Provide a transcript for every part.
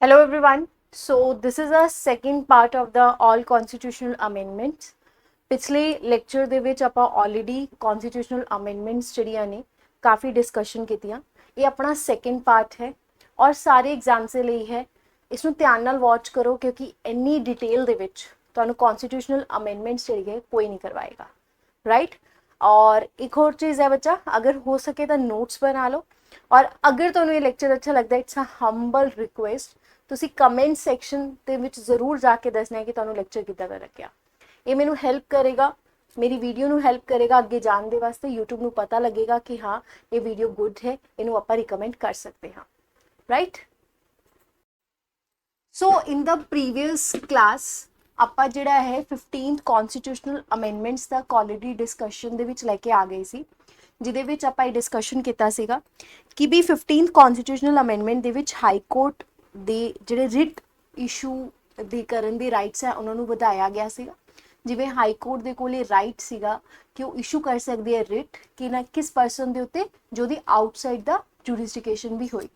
Hello everyone. So this is a second part of the all constitutional amendments. पिछले lecture ਦੇ ਵਿੱਚ ਆਪਾਂ already constitutional amendments ਜਿਹੜੀਆਂ ਨੇ ਕਾਫੀ ਡਿਸਕਸ਼ਨ ਕੀਤੀਆਂ। ਇਹ ਆਪਣਾ ਸੈਕੰਡ ਪਾਰਟ ਹੈ ਔਰ ਸਾਰੇ ਐਗਜ਼ਾਮਸ ਦੇ ਲਈ ਹੈ। ਇਸ ਨੂੰ ਧਿਆਨ ਨਾਲ ਵਾਚ ਕਰੋ ਕਿਉਂਕਿ ਇੰਨੀ ਡਿਟੇਲ ਦੇ ਵਿੱਚ ਤੁਹਾਨੂੰ constitutional amendments ਜਿਹੜੀ ਹੈ ਕੋਈ ਨਹੀਂ ਕਰਵਾਏਗਾ, राइट। और एक और चीज़ है बच्चा, अगर हो सके तो नोट्स बना लो। और अगर तुहानू ये लेक्चर अच्छा लगता है, इट्स अ हंबल रिक्वेस्ट, ਤੁਸੀਂ ਕਮੈਂਟ ਸੈਕਸ਼ਨ ਦੇ ਵਿੱਚ ਜ਼ਰੂਰ ਜਾ ਕੇ ਦੱਸਣਾ ਹੈ ਕਿ ਤੁਹਾਨੂੰ ਲੈਕਚਰ ਕਿੱਦਾਂ ਦਾ ਲੱਗਿਆ। ਇਹ ਮੈਨੂੰ ਹੈਲਪ ਕਰੇਗਾ, ਮੇਰੀ ਵੀਡੀਓ ਨੂੰ ਹੈਲਪ ਕਰੇਗਾ ਅੱਗੇ ਜਾਣ ਦੇ ਵਾਸਤੇ। YouTube ਨੂੰ ਪਤਾ ਲੱਗੇਗਾ ਕਿ ਹਾਂ ਇਹ ਵੀਡੀਓ ਗੁੱਡ ਹੈ, ਇਹਨੂੰ ਆਪਾਂ ਰਿਕਮੈਂਡ ਕਰ ਸਕਦੇ ਹਾਂ, ਰਾਈਟ। ਸੋ ਇਨ ਦਾ ਪ੍ਰੀਵੀਅਸ ਕਲਾਸ ਆਪਾਂ ਜਿਹੜਾ ਹੈ 15th ਕਨਸਟੀਟਿਊਸ਼ਨਲ ਅਮੈਂਡਮੈਂਟਸ ਦਾ ਆਲਰੇਡੀ ਡਿਸਕਸ਼ਨ ਦੇ ਵਿੱਚ ਲੈ ਕੇ ਆ ਗਏ ਸੀ, ਜਿਹਦੇ ਵਿੱਚ ਆਪਾਂ ਇਹ ਡਿਸਕਸ਼ਨ ਕੀਤਾ ਸੀਗਾ ਕਿ ਵੀ 15th ਕਨਸਟੀਟਿਊਸ਼ਨਲ ਅਮੈਂਡਮੈਂਟ ਦੇ ਵਿੱਚ ਹਾਈ ਕੋਰਟ ਦੇ ਜਿਹੜੇ ਰਿਟ ਇਸ਼ੂ ਦੀ ਕਰਨ ਦੇ ਰਾਈਟਸ ਹੈ ਉਹਨਾਂ ਨੂੰ ਵਧਾਇਆ ਗਿਆ ਸੀਗਾ। ਜਿਵੇਂ ਹਾਈ ਕੋਰਟ ਦੇ ਕੋਲ ਇਹ ਰਾਈਟ ਸੀਗਾ ਕਿ ਉਹ ਇਸ਼ੂ ਕਰ ਸਕਦੀ ਹੈ ਰਿਟ ਕਿ ਨਾ ਕਿਸ ਪਰਸਨ ਦੇ ਉੱਤੇ ਜੋ ਦੀ ਆਊਟਸਾਈਡ ਦਾ ਜੁਰਿਸਡਿਕਸ਼ਨ ਵੀ ਹੋਈ।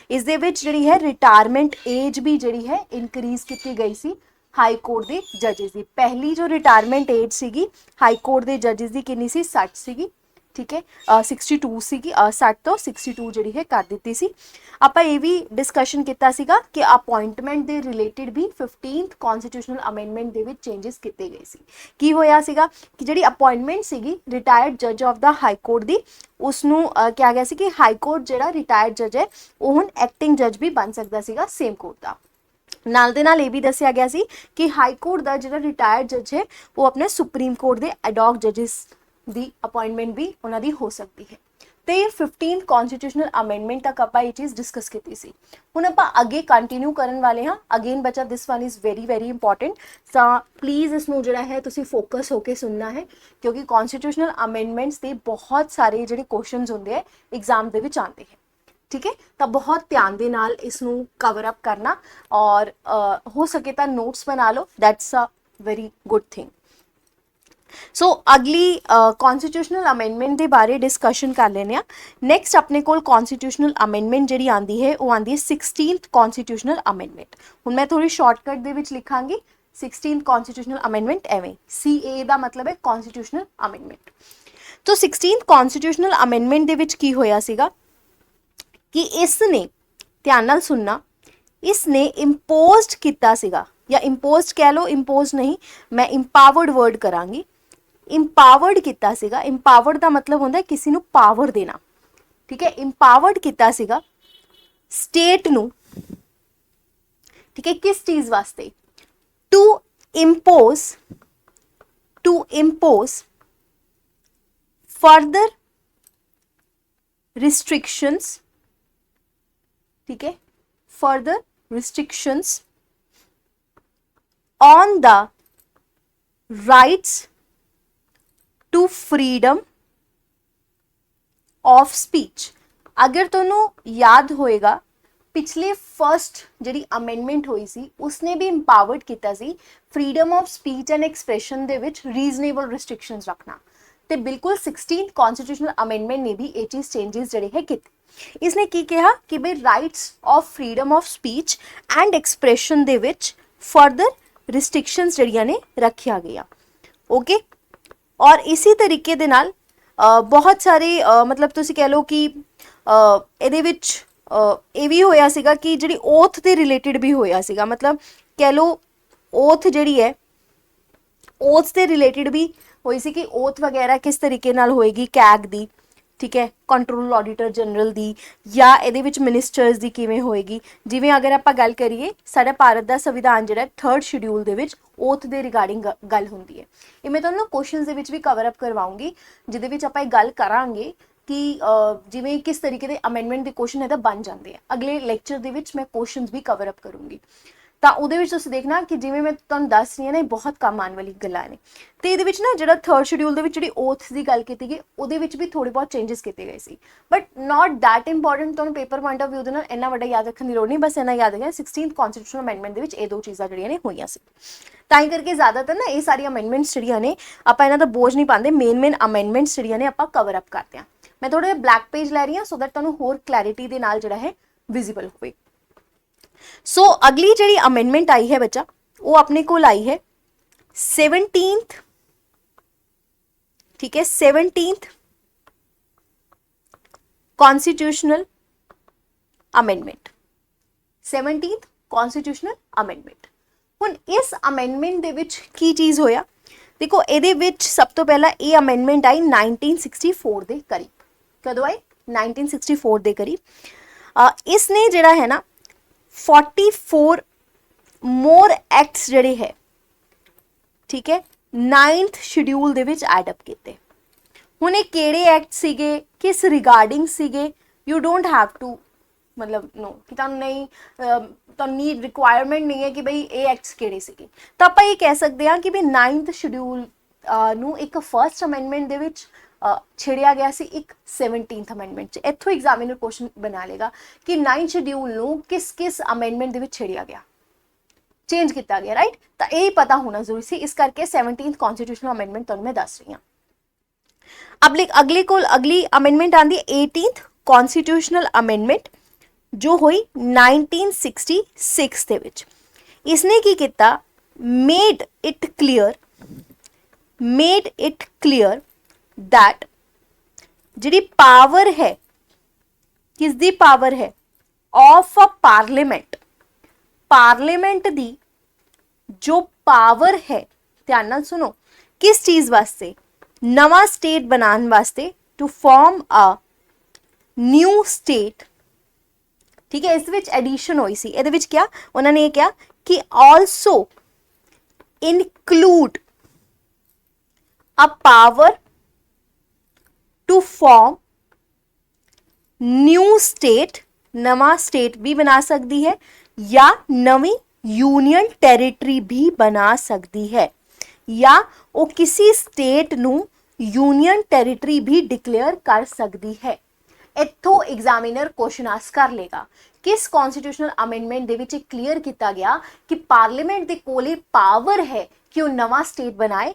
ਇਸ ਦੇ ਵਿੱਚ ਜਿਹੜੀ ਹੈ ਰਿਟਾਇਰਮੈਂਟ ਏਜ ਵੀ ਜਿਹੜੀ ਹੈ ਇਨਕਰੀਜ਼ ਕੀਤੀ ਗਈ ਸੀ ਹਾਈ ਕੋਰਟ ਦੇ ਜੱਜਸ ਦੀ। ਪਹਿਲੀ ਜੋ ਰਿਟਾਇਰਮੈਂਟ ਏਜ ਸੀਗੀ ਹਾਈ ਕੋਰਟ ਦੇ ਜੱਜਸ ਦੀ ਕਿੰਨੀ ਸੀ, 60 ਸੀਗੀ, ठीक है। 62 ਸੀਗੀ, 60 ਤੋਂ 62 ਜਿਹੜੀ ਹੈ ਕਰ ਦਿੱਤੀ ਸੀ। ਆਪਾਂ ਇਹ ਵੀ ਡਿਸਕਸ਼ਨ ਕੀਤਾ ਸੀਗਾ ਕਿ ਅਪਾਇੰਟਮੈਂਟ ਦੇ ਰਿਲੇਟਡ ਵੀ 15th ਕਨਸਟੀਟਿਊਸ਼ਨਲ ਅਮੈਂਡਮੈਂਟ ਦੇ ਵਿੱਚ ਚੇਂਜਸ ਕੀਤੇ ਗਏ ਸੀ। ਕੀ ਹੋਇਆ ਸੀਗਾ ਕਿ ਜਿਹੜੀ ਅਪਾਇੰਟਮੈਂਟ ਸੀਗੀ ਰਿਟਾਇਰਡ ਜੱਜ ਆਫ ਦਾ ਹਾਈ ਕੋਰਟ ਦੀ, ਉਸ ਨੂੰ ਕਿਹਾ ਗਿਆ ਸੀ ਕਿ ਹਾਈ ਕੋਰਟ ਜਿਹੜਾ ਰਿਟਾਇਰਡ ਜੱਜ ਹੈ ਉਹ ਹੁਣ ਐਕਟਿੰਗ ਜੱਜ ਵੀ ਬਣ ਸਕਦਾ ਸੀਗਾ ਸੇਮ ਕੋਰਟ ਦਾ। ਨਾਲ ਦੇ ਨਾਲ ਇਹ ਵੀ ਦੱਸਿਆ ਗਿਆ ਸੀ ਕਿ ਹਾਈ ਕੋਰਟ ਦਾ ਜਿਹੜਾ ਰਿਟਾਇਰਡ ਜੱਜ ਹੈ ਉਹ ਆਪਣੇ ਸੁਪਰੀਮ ਕੋਰਟ ਦੇ ਐਡੌਕ ਜੱਜਸ ਦੀ ਅਪਾਇੰਟਮੈਂਟ ਵੀ ਉਹਨਾਂ ਦੀ ਹੋ ਸਕਦੀ ਹੈ। ਤੇ 15th ਕਨਸਟੀਟਿਊਸ਼ਨਲ ਅਮੈਂਡਮੈਂਟ ਤੱਕ ਆਪਾਂ ਇਹ ਚੀਜ਼ ਡਿਸਕਸ ਕੀਤੀ ਸੀ। ਹੁਣ ਆਪਾਂ ਅੱਗੇ ਕੰਟੀਨਿਊ ਕਰਨ ਵਾਲੇ ਹਾਂ। ਅਗੇਨ ਬੱਚਾ this one is very very important, ਤਾਂ ਪਲੀਜ਼ ਇਸ ਨੂੰ ਜਿਹੜਾ ਹੈ ਤੁਸੀਂ ਫੋਕਸ ਹੋ ਕੇ ਸੁਣਨਾ ਹੈ ਕਿਉਂਕਿ ਕਨਸਟੀਟਿਊਸ਼ਨਲ ਅਮੈਂਡਮੈਂਟਸ ਦੇ ਬਹੁਤ ਸਾਰੇ ਜਿਹੜੇ ਕੁਐਸਚਨਸ ਹੁੰਦੇ ਆ ਐਗਜ਼ਾਮ ਦੇ ਵਿੱਚ ਆਉਂਦੇ ਹੈ, ठीक है। तो बहुत ध्यान दे नाल इसनू कवर अप करना और हो सके तो नोट्स बना लो, that's a very good thing. So अगली कॉन्स्टिट्यूशनल अमेंडमेंट के बारे डिस्कशन कर लेने। नैक्सट अपने को कॉन्स्टिट्यूशनल अमेंडमेंट जी आती है वो आती है 16th कॉन्स्टिट्यूशनल अमेंडमेंट। हुण मैं थोड़ी शॉर्टकट दे विच लिखांगी 16th कॉन्स्टिट्यूशनल अमेंडमेंट एवें CA का मतलब है कॉन्स्टिट्यूशनल अमेंडमेंट। तो 16th कॉन्स्टिट्यूशनल अमेंडमेंट दे विच की होया सीगा कि इसने, ध्यान नाल सुनना, इसने इंपोज्ड किया सीगा, या इंपोज्ड कह लो, इंपोज नहीं, मैं इंपावर्ड वर्ड करांगी। इंपावर्ड किया सीगा, इंपावर्ड का मतलब होंदा है किसी नू पावर देना, ठीक है। इंपावर्ड किया सीगा स्टेट नू, ठीक है, किस चीज़ वास्ते, टू इम्पोज फर्दर रिस्ट्रिक्शंस, ठीक है, further restrictions on the rights to freedom of speech. अगर तुहानू याद होएगा पिछले फर्स्ट जी अमेंडमेंट हुई सी उसने भी इंपावर्ड किया सी freedom of speech and expression दे विच रीजनेबल रिस्ट्रिक्शंस रखना। तो बिल्कुल 16th कॉन्स्टिट्यूशनल अमेंडमेंट ने भी ये चीज़ चेंजेस जड़े है की। इसने की कहा कि भाई rights of freedom of speech and expression दे विच फर्दर रिस्ट्रिक्शंस जड़ियां ने रखिया गया, ओके। और इसी तरीके दे नाल बहुत सारे मतलब तुसी कह लो कि ਇਹਦੇ ਵਿੱਚ ਇਹ ਵੀ ਹੋਇਆ ਸੀਗਾ ਕਿ ਜਿਹੜੀ ओथ ਦੇ रिलेटेड भी होया सीगा, मतलब कह लो ओथ ਜਿਹੜੀ है ओथ ਦੇ रिलेटेड भी होई सी कि ओथ वगैरह किस तरीके नाल होएगी कैग दी, ठीक है, कंट्रोल ऑडिटर जनरल दी या ਇਹਦੇ ਵਿੱਚ मिनिस्टर्स ਦੀ ਕਿਵੇਂ ਹੋਏਗੀ। ਜਿਵੇਂ ਅਗਰ ਆਪਾਂ ਗੱਲ ਕਰੀਏ ਸਾਡਾ ਭਾਰਤ ਦਾ ਸੰਵਿਧਾਨ ਜਿਹੜਾ 3rd ਸ਼ਡਿਊਲ ਦੇ ਵਿੱਚ ओथ ਦੇ ਰਿਗਾਰਡਿੰਗ ਗੱਲ ਹੁੰਦੀ ਹੈ। ਇਹ ਮੈਂ ਤੁਹਾਨੂੰ ਕੁਐਸਚਨਸ ਦੇ ਵਿੱਚ ਵੀ ਕਵਰ ਅਪ ਕਰਵਾਉਂਗੀ ਜਿਹਦੇ ਵਿੱਚ ਆਪਾਂ ਇਹ ਗੱਲ ਕਰਾਂਗੇ ਕਿ ਜਿਵੇਂ ਕਿਸ ਤਰੀਕੇ ਦੇ ਅਮੈਂਡਮੈਂਟ ਦੇ ਕੁਐਸਚਨ ਇਹਦਾ ਬਣ ਜਾਂਦੇ ਆ। ਅਗਲੇ ਲੈਕਚਰ ਦੇ ਵਿੱਚ ਮੈਂ ਕੁਐਸਚਨਸ ਵੀ ਕਵਰ ਅਪ ਕਰੂੰਗੀ। ਤਾਂ ਉਹਦੇ ਵਿੱਚ ਤੁਸੀਂ ਦੇਖਣਾ ਕਿ ਜਿਵੇਂ ਮੈਂ ਤੁਹਾਨੂੰ ਦੱਸ ਰਹੀ ਹਾਂ ਨਾ ਇਹ ਬਹੁਤ ਕੰਮ ਆਉਣ ਵਾਲੀ ਗੱਲਾਂ ਨੇ। ਤੇ ਇਹਦੇ ਵਿੱਚ ਨਾ ਜਿਹੜਾ 3rd ਸ਼ਡਿਊਲ ਦੇ ਵਿੱਚ ਜਿਹੜੀ ਓਥ ਦੀ ਗੱਲ ਕੀਤੀ ਗਈ ਉਹਦੇ ਵਿੱਚ ਵੀ ਥੋੜੇ ਬਹੁਤ ਚੇਂਜਸ ਕੀਤੇ ਗਏ ਸੀ, ਬਟ ਨਾਟ ਦੈਟ ਇੰਪੋਰਟੈਂਟ। ਤੁਹਾਨੂੰ ਪੇਪਰ ਪੁਆਇੰਟ ਆਫ ਵਿਊ ਦੇ ਨਾਲ ਇੰਨਾ ਵੱਡਾ ਯਾਦ ਰੱਖਣ ਦੀ ਲੋੜ ਨਹੀਂ, ਬਸ ਇੰਨਾ ਯਾਦ ਰੱਖਿਆ 16th ਕਨਸਟੀਟਿਊਸ਼ਨਲ ਅਮੈਂਡਮੈਂਟ ਦੇ ਵਿੱਚ ਇਹ ਦੋ ਚੀਜ਼ਾਂ ਜਿਹੜੀਆਂ ਨੇ ਹੋਈਆਂ ਸੀ। ਤਾਂ ਹੀ ਕਰਕੇ ਜ਼ਿਆਦਾਤਰ ਨਾ ਇਹ ਸਾਰੀ ਅਮੈਂਡਮੈਂਟਸ ਜਿਹੜੀਆਂ ਨੇ ਆਪਾਂ ਇਹਨਾਂ ਦਾ ਬੋਝ ਨਹੀਂ ਪਾਉਂਦੇ, ਮੇਨ ਅਮੈਂਡਮੈਂਟਸ ਜਿਹੜੀਆਂ ਨੇ ਆਪਾਂ ਕਵਰ ਅਪ ਕਰਦੇ ਹਾਂ। ਮੈਂ ਥੋੜਾ ਜਿਹਾ ਬਲੈਕ ਪੇਜ ਲੈ ਰਹੀ ਹਾਂ ਸੋ ਦੈਟ ਤੁਹਾਨੂੰ ਹੋਰ ਕਲੈਰਿਟੀ ਦੇ ਨਾਲ ਜਿਹੜਾ ਹੈ ਵਿਜ਼ੀਬਲ ਹੋਵੇ। सो अगली जी अमेंडमेंट आई है बच्चा वो अपने को आई है 17th, ठीक है, 17th constitutional amendment, 17th constitutional amendment. हुण इस अमेंडमेंट दे विच की चीज़ होया, देखो ਇਹਦੇ ਵਿੱਚ ਸਭ ਤੋਂ ਪਹਿਲਾਂ ਇਹ ਅਮੈਂਡਮੈਂਟ ਆਈ 1964 ਦੇ ਕਰੀਬ। ਕਦੋਂ ਆਈ? 1964 ਦੇ ਕਰੀਬ। इसने ਜਿਹੜਾ ਹੈ ਨਾ 44 मोर एक्ट्स ਜਿਹੜੇ है, ठीक है, 9th शेड्यूल ਦੇ ਵਿੱਚ ਐਡ ਅਪ ਕੀਤੇ। ਹੁਣ ਇਹ ਕਿਹੜੇ ਐਕਟ ਸੀਗੇ, ਕਿਸ ਰਿਗਾਰਡਿੰਗ ਸੀਗੇ, ਯੂ ਡੋਂਟ ਹੈਵ ਟੂ मतलब नो कि ਤੁਹਾਨੂੰ ਨਹੀਂ ਤੁਹਾਨੂੰ ਨੀਡ ਰਿਕੁਆਇਰਮੈਂਟ ਨਹੀਂ ਹੈ ਕਿ ਬਈ ਇਹ ਐਕਟਸ ਕਿਹੜੇ ਸੀਗੇ। ਤਾਂ ਆਪਾਂ ਇਹ ਕਹਿ ਸਕਦੇ ਹਾਂ ਕਿ ਵੀ 9th ਸ਼ਡਿਊਲ ਨੂੰ ਇੱਕ ਫਰਸਟ ਅਮੈਂਡਮੈਂਟ ਦੇ ਵਿੱਚ ਛੇੜਿਆ ਗਿਆ ਸੀ, ਇੱਕ 17th ਅਮੈਂਡਮੈਂਟ 'ਚ। ਇੱਥੋਂ ਐਗਜ਼ਾਮੀਨਰ ਕੁਐਸਚਨ ਬਣਾ ਲੇਗਾ ਕਿ 9th ਸ਼ਡਿਊਲ ਨੂੰ ਕਿਸ ਕਿਸ ਅਮੈਂਡਮੈਂਟ ਦੇ ਵਿੱਚ ਛੇੜਿਆ ਗਿਆ, ਚੇਂਜ ਕੀਤਾ ਗਿਆ, ਰਾਈਟ। ਤਾਂ ਇਹ ਪਤਾ ਹੋਣਾ ਜ਼ਰੂਰੀ ਸੀ, ਇਸ ਕਰਕੇ 17th ਕॉन्स्टिट्यूशनल अमेंडमेंट ਤੁਹਾਨੂੰ ਮੈਂ ਦੱਸ ਰਹੀ ਹਾਂ। ਅਗਲੇ ਕੋਲ ਅਗਲੀ ਅਮੈਂਡਮੈਂਟ ਆਂਦੀ 18th कॉन्स्टिट्यूशनल अमेंडमेंट जो हुई 1966 ਦੇ ਵਿੱਚ। इसने की किया, मेड इट क्लियर दैट जिहड़ी पावर है, किस दी पावर है, ऑफ अ पार्लीमेंट दी जो पावर है, ध्यान नाल सुनो, किस चीज़ वास्ते, नवा स्टेट बनाने वास्ते, to form a new state, ठीक है। इस विच एडिशन हुई सी, इहदे विच क्या उन्होंने ये कहा कि also include a power to form new state, नवा स्टेट भी बना सकती है या नवी यूनियन टेरिटरी भी बना सकती है, या वो किसी स्टेट नू यूनियन टेरिटरी भी डिक्लेयर कर सकती है। इत्थों एग्जामिनर क्वेश्चन आस्क कर लेगा किस कॉन्स्टिट्यूशनल अमेंडमेंट दे विच क्लीयर किया गया कि पार्लीमेंट दे कोले पावर है कि वो नवा स्टेट बनाए,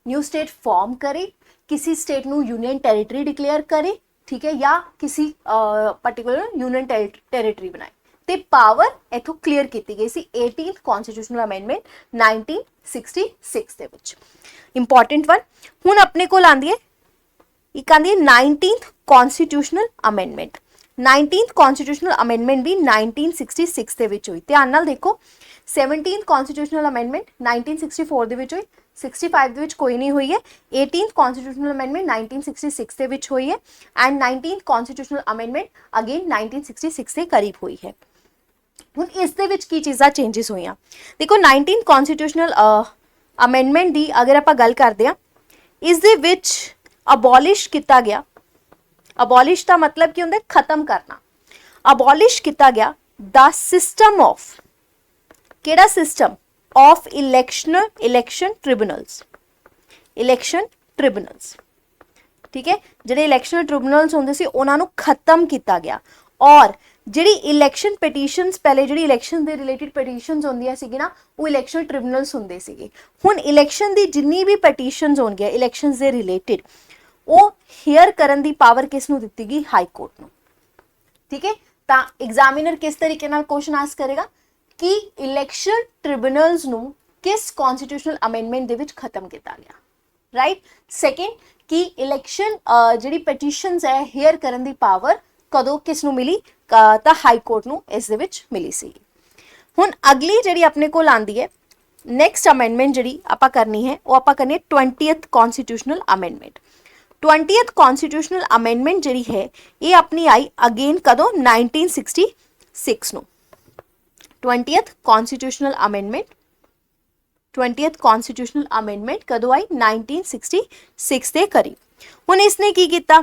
न्यू स्टेट फॉर्म करे, किसी स्टेट नू यूनियन टेरिटरी डिक्लेयर करे, ठीक है, या किसी पर्टिकुलर यूनियन टेरिटरी बनाए। ते पावर इत्थों क्लीयर की गई सी 18th कॉन्स्टिट्यूशनल अमेंडमेंट 1966 दे विच। इंपॉर्टेंट वन हुण अपने कोल आंदी है, एक आंदी है 19th constitutional amendment. 19th constitutional amendment भी 1966 ਦੇ ਵਿੱਚ ਹੋਈ। ਧਿਆਨ ਨਾਲ ਦੇਖੋ, 17th कॉन्स्टिट्यूशनल अमेंडमेंट 1964 ਦੇ ਵਿੱਚ ਹੋਈ, 65 ਦੇ ਵਿੱਚ ਕੋਈ ਨਹੀਂ ਹੋਈ ਹੈ। 18th कॉन्स्टिट्यूशनल अमेंडमेंट 1966 ਦੇ ਵਿੱਚ ਹੋਈ ਹੈ and 19th constitutional amendment again 1966 ਦੇ ਕਰੀਬ ਹੋਈ ਹੈ। ਹੁਣ ਇਸ ਦੇ ਵਿੱਚ ਕੀ ਚੀਜ਼ਾਂ ਚੇਂजेस ਹੋਈਆਂ, ਦੇਖੋ 19th कॉन्स्टिट्यूशनल अमेंडमेंट ਦੀ ਅਗਰ ਆਪਾਂ ਗੱਲ ਕਰਦੇ ਹਾਂ, ਇਸ ਦੇ ਵਿੱਚ ਅਬੋਲਿਸ਼ ਕੀਤਾ ਗਿਆ, अबॉलिश का मतलब की होंगे खत्म करना, अबॉलिश किया गया द सिस्टम ऑफ, केड़ा सिस्टम ऑफ इलेक्शन ट्रिब्यूनल्स, ठीक है, जिहड़े इलेक्शन ट्रिब्यूनल्स होंदे सी उन्हां नूं खत्म किया गया। और जिहड़ी इलेक्शन पिटीशनस पहले जिहड़ी इलेक्शन दे रिलेटेड पिटीशनस होंदियां सीगी ना, वो इलेक्शन ट्रिब्यूनल्स होंदे सीगे। हुण इलेक्शन दी जिन्नी भी पिटीशनस होणगियां इलेक्शनस दे रिलेटेड, वो हेयर करन दी पावर किस नूं दित्ती गई, हाई कोर्ट नूं, ठीक है। तो एग्जामिनर किस तरीके नाल क्वेश्चन आस्क करेगा कि इलेक्शन ट्रिब्यूनल्स नूं किस कॉन्स्टिट्यूशनल अमेंडमेंट दे विच खत्म किया गया, राइट। सेकेंड कि इलेक्शन जिहड़ी पिटीशनस है हेयर करन दी पावर कदों किस नूं मिली, तो हाई कोर्ट नूं इस दे विच मिली सी। हुण अगली जिहड़ी अपने कोल आंदी है नैक्सट अमेंडमेंट जिहड़ी आपां करनी है, वो आपां करनी है 20th constitutional amendment. 20th constitutional amendment जी है ये अपनी आई अगेन कदों 1966 नूं। 20th कॉन्स्टिट्यूशनल अमेंडमेंट कदों आई 1966 के करीब। हुण इसने की किया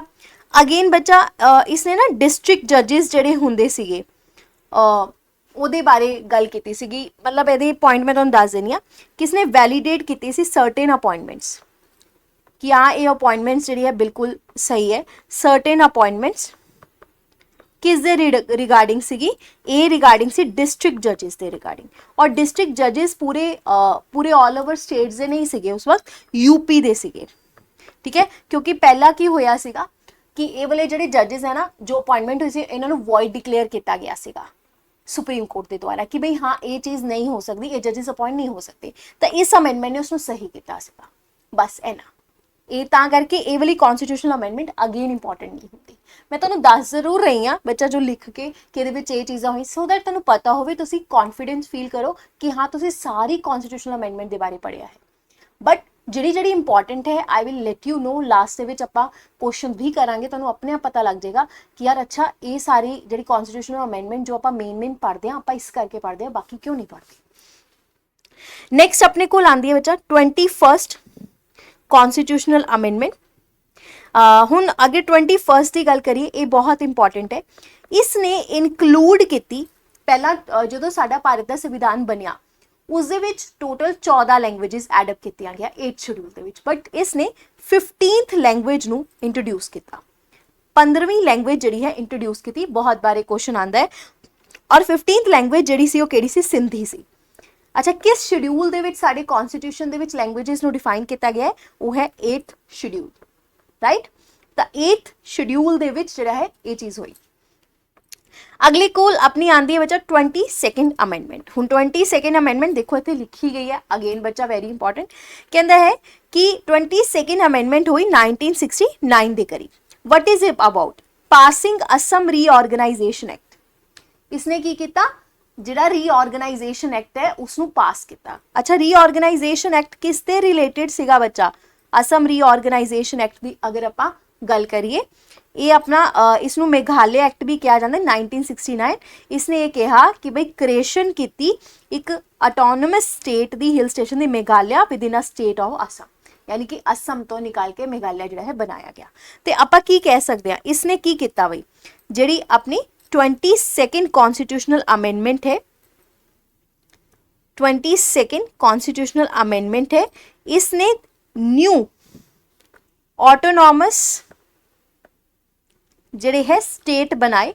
अगेन बच्चा, इसने ना डिस्ट्रिक्ट जजिस जिहड़े हुंदे सीगे ਉਹਦੇ बारे गल की सीगी, मतलब ये पॉइंट मैं तुहानूं दस देनी आ कि इसने वैलीडेट की सी सर्टेन अपॉइंटमेंट्स कि हाँ ये अपॉइंटमेंट्स जी है बिल्कुल सही है। सर्टेन अपॉइंटमेंट्स किस दे रिगार्डिंग सीगी, ये रिगार्डिंग सी डिस्ट्रिक्ट जजिस दे रिगार्डिंग। और डिस्ट्रिक्ट जजिस पूरे ऑल ओवर स्टेट्स दे नहीं सीगे, उस वक्त यूपी दे सीगे, ठीक है। क्योंकि पहला की होया सीगा कि ये वाले जिहड़े जजिस है ना, जो अपॉइंटमेंट हुई सी इन्हां नूं वॉइड डिक्लेयर किया गया सीगा, ਸੁਪਰੀਮ ਕੋਰਟ ਦੇ ਦੁਆਰਾ ਕਿ ਬਈ ਹਾਂ ਇਹ ਚੀਜ਼ ਨਹੀਂ ਹੋ ਸਕਦੀ, ਇਹ ਜੱਜਿਸ ਅਪਾਇੰਟ ਨਹੀਂ ਹੋ ਸਕਦੇ, ਤਾਂ ਇਸ ਅਮੈਂਡਮੈਂਟ ਨੇ ਉਸਨੂੰ ਸਹੀ ਕੀਤਾ ਸੀਗਾ। ਬਸ ਇਹਨਾਂ ਇਹ ਤਾਂ ਕਰਕੇ ਇਹ ਵਾਲੀ ਕਨਸਟੀਟਿਊਸ਼ਨਲ ਅਮੈਂਡਮੈਂਟ ਅਗੇਨ ਇੰਪੋਰਟੈਂਟ ਨਹੀਂ ਹੁੰਦੀ। ਮੈਂ ਤੁਹਾਨੂੰ ਦੱਸ ਜ਼ਰੂਰ ਰਹੀ ਹਾਂ ਬੱਚਾ ਜੋ ਲਿਖ ਕੇ ਕਿ ਇਹਦੇ ਵਿੱਚ ਇਹ ਚੀਜ਼ਾਂ ਹੋਈ, ਸੋ ਦੈਟ ਤੁਹਾਨੂੰ ਪਤਾ ਹੋਵੇ, ਤੁਸੀਂ ਕੌਨਫੀਡੈਂਸ ਫੀਲ ਕਰੋ ਕਿ ਹਾਂ ਤੁਸੀਂ ਸਾਰੀ ਕਨਸਟੀਟਿਊਸ਼ਨਲ ਅਮੈਂਡਮੈਂਟ ਦੇ ਬਾਰੇ ਪੜ੍ਹਿਆ ਹੈ। ਬਟ ਜਿਹੜੀ ਇੰਪੋਰਟੈਂਟ ਹੈ I will let you know, last ਦੇ ਵਿੱਚ ਆਪਾਂ ਕੁਐਸਚਨ ਵੀ ਕਰਾਂਗੇ, ਤੁਹਾਨੂੰ ਆਪਣੇ ਆਪ ਪਤਾ ਲੱਗ ਜਾਏਗਾ ਕਿ ਯਾਰ ਅੱਛਾ ਇਹ ਸਾਰੀ ਜਿਹੜੀ ਕਨਸਟੀਟਿਊਸ਼ਨਲ ਅਮੈਂਡਮੈਂਟ ਜੋ ਆਪਾਂ ਮੇਨ ਪੜ੍ਹਦੇ ਹਾਂ, ਆਪਾਂ ਇਸ ਕਰਕੇ ਪੜ੍ਹਦੇ ਹਾਂ, ਬਾਕੀ ਕਿਉਂ ਨਹੀਂ ਪੜ੍ਹਦੇ। ਨੈਕਸਟ ਆਪਣੇ ਕੋਲ ਆਉਂਦੀ ਹੈ ਬੱਚਾ 21st ਕਨਸਟੀਟਿਊਸ਼ਨਲ ਅਮੈਂਡਮੈਂਟ। ਹੁਣ ਅਗੇ 21st ਦੀ ਗੱਲ ਕਰੀਏ, ਇਹ ਬਹੁਤ ਇੰਪੋਰਟੈਂਟ ਹੈ। ਇਸ ਨੇ ਇਨਕਲੂਡ ਕੀਤੀ, ਪਹਿਲਾਂ ਜਦੋਂ ਸਾਡਾ ਭਾਰਤ ਦਾ ਸੰਵਿਧਾਨ ਬਣਿਆ ਉਸ ਦੇ ਵਿੱਚ ਟੋਟਲ 14 ਲੈਂਗੁਏਜਸ ਐਡ ਅਪ ਕੀਤੀਆਂ ਗਿਆ 8th ਸ਼ਡਿਊਲ ਦੇ ਵਿੱਚ, ਬਟ ਇਸ ਨੇ 15th ਲੈਂਗੁਏਜ ਨੂੰ ਇੰਟਰੋਡਿਊਸ ਕੀਤਾ। 15ਵੀਂ ਲੈਂਗੁਏਜ ਜਿਹੜੀ ਹੈ ਇੰਟਰੋਡਿਊਸ ਕੀਤੀ, ਬਹੁਤ ਬਾਰੇ ਕੁਐਸਚਨ ਆਉਂਦਾ ਹੈ। ਔਰ 15th ਲੈਂਗੁਏਜ ਜਿਹੜੀ ਸੀ ਉਹ ਕਿਹੜੀ ਸੀ? ਸਿੰਧੀ ਸੀ। ਅੱਛਾ, ਕਿਸ ਸ਼ਡਿਊਲ ਦੇ ਵਿੱਚ ਸਾਡੇ ਕਨਸਟੀਟਿਊਸ਼ਨ ਦੇ ਵਿੱਚ ਲੈਂਗੁਏਜਸ ਨੂੰ ਡਿਫਾਈਨ ਕੀਤਾ ਗਿਆ ਹੈ? ਉਹ ਹੈ 8th ਸ਼ਡਿਊਲ, ਰਾਈਟ। ਤਾਂ 8th ਸ਼ਡਿਊਲ ਦੇ ਵਿੱਚ ਜਿਹੜਾ ਹੈ ਇਹ ਚੀਜ਼ ਹੋਈ। ਅਗਲੀ ਕੋਲ ਆਪਣੀ ਆਂਦੀ ਹੈ ਬੱਚਾ 22nd ਅਮੈਂਡਮੈਂਟ। ਹੁਣ 22nd ਅਮੈਂਡਮੈਂਟ ਦੇਖੋ ਇੱਥੇ ਲਿਖੀ ਗਈ ਹੈ, ਅਗੇਨ ਬੱਚਾ ਵੈਰੀ ਇੰਪੋਰਟੈਂਟ, ਕਹਿੰਦਾ ਹੈ ਕਿ 22nd ਅਮੈਂਡਮੈਂਟ ਹੋਈ 1969 ਦੇ ਕਰੀਬ। What is it about? Passing Assam reorganisation act. ਇਸਨੇ ਕੀ ਕੀਤਾ? ਜਿਹੜਾ ਰੀਆਰਗੇਨਾਈਜੇਸ਼ਨ ਐਕਟ ਹੈ ਉਸਨੂੰ ਪਾਸ ਕੀਤਾ। ਅੱਛਾ, ਰੀਆਰਗੇਨਾਈਜੇਸ਼ਨ ਐਕਟ ਕਿਸ ਤੇ ਰਿਲੇਟਡ ਸੀਗਾ ਬੱਚਾ? ਅਸਮ ਰੀਆਰਗੇਨਾਈਜੇਸ਼ਨ ਐਕਟ ਦੀ ਅਗਰ ਆਪਾਂ ਗੱਲ ਕਰੀਏ, ਇਹ ਆਪਣਾ ਇਸਨੂੰ ਮੇਘਾਲਿਆ ਐਕਟ ਵੀ ਕਿਹਾ ਜਾਂਦਾ 1969। ਇਸਨੇ ਇਹ ਕਿਹਾ ਕਿ ਬਈ ਕ੍ਰੀਏਸ਼ਨ ਕੀਤੀ ਇੱਕ ਆਟੋਨੋਮਸ ਸਟੇਟ ਦੀ, ਹਿਲ ਸਟੇਸ਼ਨ ਦੀ, Meghalaya within a state of Assam, ਯਾਨੀ ਕਿ ਅਸਮ ਤੋਂ ਨਿਕਾਲ ਕੇ ਮੇਘਾਲਿਆ ਜਿਹੜਾ ਹੈ ਬਣਾਇਆ ਗਿਆ। ਤੇ ਆਪਾਂ ਕੀ ਕਹਿ ਸਕਦੇ ਹਾਂ? ਇਸਨੇ ਕੀ ਕੀਤਾ ਬਈ, ਜਿਹੜੀ ਆਪਣੀ 22nd ਕਨਸਟੀਟਿਊਸ਼ਨਲ ਅਮੈਂਡਮੈਂਟ ਹੈ, 22nd ਕਨਸਟੀਟਿਊਸ਼ਨਲ ਅਮੈਂਡਮੈਂਟ ਹੈ, इसने न्यू ऑटोनॉमस ਜਿਹੜੇ ਹੈ ਸਟੇਟ ਬਣਾਏ।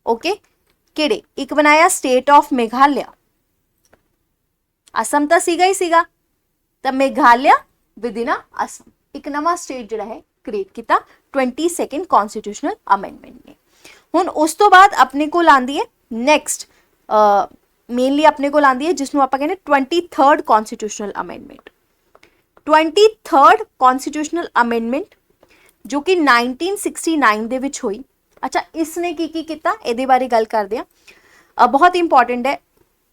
ਓਕੇ, ਕਿਹੜੇ? ਇੱਕ ਬਣਾਇਆ ਸਟੇਟ ਆਫ ਮੇਘਾਲਿਆ, ਅਸਮ ਤਾਂ ਸੀਗਾ ਹੀ ਸੀਗਾ, ਤਾਂ ਮੇਘਾਲਿਆ ਵਿਦਿਨ ਅਸਮ ਇੱਕ ਨਵਾਂ ਸਟੇਟ ਜਿਹੜਾ ਹੈ ਕ੍ਰੀਏਟ ਕੀਤਾ 22nd ਕਨਸਟੀਟਿਊਸ਼ਨਲ ਅਮੈਂਡਮੈਂਟ ਨੇ। ਹੁਣ ਉਸ ਤੋਂ ਬਾਅਦ ਆਪਣੇ ਕੋਲ ਆਂਦੀ ਹੈ ਨੈਕਸਟ, ਮੇਨਲੀ ਆਪਣੇ ਕੋਲ ਆਂਦੀ ਹੈ ਜਿਸਨੂੰ ਆਪਾਂ ਕਹਿੰਦੇ 23rd constitutional amendment. 23rd constitutional amendment ਜੋ ਕਿ 1969 ਦੇ ਵਿੱਚ ਹੋਈ। ਅੱਛਾ, ਇਸਨੇ ਕੀ ਕੀਤਾ ਇਹਦੇ ਬਾਰੇ ਗੱਲ ਕਰਦੇ ਆ, ਬਹੁਤ ਇੰਪੋਰਟੈਂਟ ਹੈ।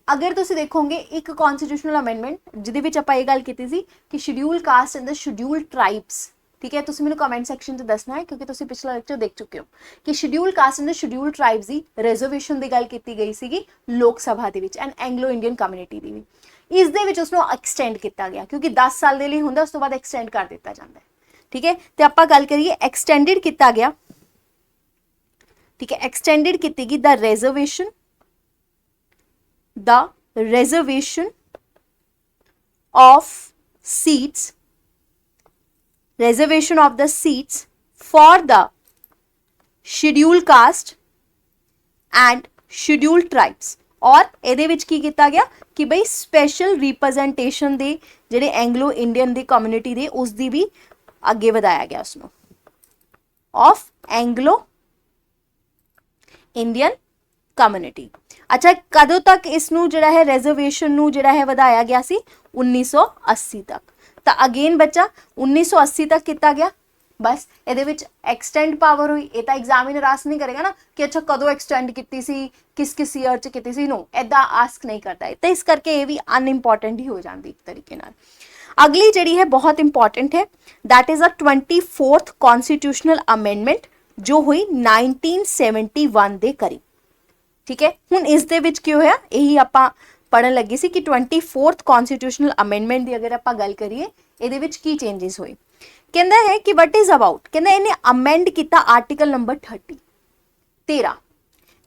ਅਗਰ ਤੁਸੀਂ ਦੇਖੋਗੇ ਇੱਕ ਕਨਸਟੀਟਿਊਸ਼ਨਲ ਅਮੈਂਡਮੈਂਟ ਜਿਹਦੇ ਵਿੱਚ ਆਪਾਂ ਇਹ ਗੱਲ ਕੀਤੀ ਸੀ ਕਿ schedule caste and the schedule tribes, ਠੀਕ ਹੈ, ਤੁਸੀਂ ਮੈਨੂੰ ਕਮੈਂਟ ਸੈਕਸ਼ਨ 'ਚ ਦੱਸਣਾ ਹੈ ਕਿਉਂਕਿ ਤੁਸੀਂ ਪਿਛਲਾ ਲੈਕਚਰ ਦੇਖ ਚੁੱਕੇ ਹੋ ਕਿ schedule caste and the schedule tribes ਦੀ ਰਿਜ਼ਰਵੇਸ਼ਨ ਦੀ ਗੱਲ ਕੀਤੀ ਗਈ ਸੀਗੀ ਲੋਕ ਸਭਾ ਦੇ ਵਿੱਚ ਐਂਡ ਐਂਗਲੋ ਇੰਡੀਅਨ ਕਮਿਊਨਿਟੀ ਦੀ ਵੀ। ਇਸ ਦੇ ਵਿੱਚ ਉਸਨੂੰ ਐਕਸਟੈਂਡ ਕੀਤਾ ਗਿਆ ਕਿਉਂਕਿ 10 ਸਾਲ ਦੇ ਲਈ ਹੁੰਦਾ, ਉਸ ਤੋਂ ਬਾਅਦ ਐਕਸਟੈਂਡ ਕਰ ਦਿੱਤਾ ਜਾਂਦਾ ਹੈ, ਠੀਕ ਹੈ। ਤੇ ਆਪਾਂ ਗੱਲ ਕਰੀਏ ਐਕਸਟੈਂਡਡ ਕੀਤਾ ਗਿਆ, ਠੀਕ ਹੈ, ਐਕਸਟੈਂਡਡ ਕੀਤੀ ਗਈ the reservation of the seats for the scheduled caste and scheduled tribes। और ਇਹਦੇ ਵਿੱਚ ਕੀ ਕੀਤਾ ਗਿਆ ਕਿ ਬਈ ਸਪੈਸ਼ਲ ਰਿਪਰੈਜ਼ੈਂਟੇਸ਼ਨ ਦੇ ਜਿਹੜੇ ਐਂਗਲੋ ਇੰਡੀਅਨ ਦੀ ਕਮਿਊਨਿਟੀ ਦੇ ਉਸ ਦੀ ਵੀ ਅੱਗੇ ਵਧਾਇਆ ਗਿਆ ਉਸਨੂੰ, ਆਫ ਐਂਗਲੋ ਇੰਡੀਅਨ ਕਮਿਊਨਿਟੀ। ਅੱਛਾ, ਕਦੋਂ ਤੱਕ ਇਸ ਨੂੰ ਜਿਹੜਾ ਹੈ ਰਿਜ਼ਰਵੇਸ਼ਨ ਨੂੰ ਜਿਹੜਾ ਹੈ ਵਧਾਇਆ ਗਿਆ ਸੀ? 1980 ਤੱਕ। ਤਾਂ ਅਗੇਨ ਬੱਚਾ 1980 ਤੱਕ ਕੀਤਾ ਗਿਆ। ਬਸ ਇਹਦੇ ਵਿੱਚ ਐਕਸਟੈਂਡ ਪਾਵਰ ਹੋਈ। ਇਹ ਤਾਂ ਐਗਜ਼ਾਮਿਨਰ ਆਸਕ ਨਹੀਂ ਕਰੇਗਾ ਨਾ ਕਿ ਅੱਛਾ ਕਦੋਂ ਐਕਸਟੈਂਡ ਕੀਤੀ ਸੀ, ਕਿਸ ਈਅਰ 'ਚ ਕੀਤੀ ਸੀ, ਨੋ, ਐਦਾਂ ਆਸਕ ਨਹੀਂ ਕਰਦਾ। ਤਾਂ ਇਸ ਕਰਕੇ ਇਹ ਵੀ ਅਨਇੰਪੋਰਟੈਂਟ ਹੀ ਹੋ ਜਾਂਦੀ ਇੱਕ ਤਰੀਕੇ ਨਾਲ। ਅਗਲੀ ਜਿਹੜੀ ਹੈ ਬਹੁਤ ਇੰਪੋਰਟੈਂਟ ਹੈ, that is a 24th constitutional amendment ਜੋ ਹੋਈ 1971 ਦੇ ਕਰੀਬ, ਠੀਕ ਹੈ। ਹੁਣ ਇਸ ਦੇ ਵਿੱਚ ਕੀ ਹੋਇਆ ਇਹੀ ਆਪਾਂ ਪੜ੍ਹਨ ਲੱਗੇ ਸੀ ਕਿ 24th ਕਨਸਟੀਟਿਊਸ਼ਨਲ ਅਮੈਂਡਮੈਂਟ ਦੀ ਅਗਰ ਆਪਾਂ ਗੱਲ ਕਰੀਏ ਇਹਦੇ ਵਿੱਚ ਕੀ ਚੇਂਜਸ ਹੋਏ। ਕਹਿੰਦਾ ਹੈ ਕਿ ਵਟ ਇਜ਼ ਅਬਾਊਟ, ਕਹਿੰਦਾ ਇਹਨੇ ਅਮੈਂਡ ਕੀਤਾ article number 13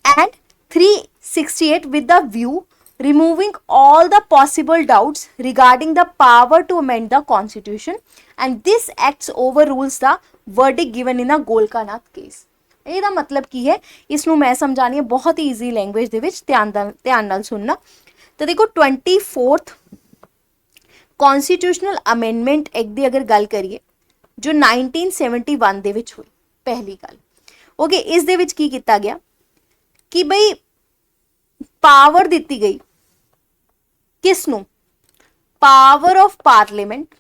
and 368 with the view removing all the possible doubts regarding the power to amend the constitution and this acts overrules the verdict given in the Golka Nath case। ਇਹਦਾ ਮਤਲਬ ਕੀ ਹੈ, ਇਸ ਨੂੰ ਮੈਂ ਸਮਝਾਣੀ ਹੈ ਬਹੁਤ ਹੀ easy language ਦੇ ਵਿੱਚ, ਧਿਆਨ ਨਾਲ ਸੁਣਨਾ। ਤਾਂ ਦੇਖੋ 24th ਕਨਸਟੀਟਿਊਸ਼ਨਲ ਅਮੈਂਡਮੈਂਟ ਐਕਟ ਦੀ ਅਗਰ ਗੱਲ ਕਰੀਏ ਜੋ 1971 ਦੇ ਵਿੱਚ ਹੋਈ, ਪਹਿਲੀ ਗੱਲ ਓਕੇ, ਇਸ ਦੇ ਵਿੱਚ ਕੀ ਕੀਤਾ ਗਿਆ ਕਿ ਬਈ ਪਾਵਰ ਦਿੱਤੀ ਗਈ ਕਿਸ ਨੂੰ, ਪਾਵਰ ਆਫ ਪਾਰਲੀਮੈਂਟ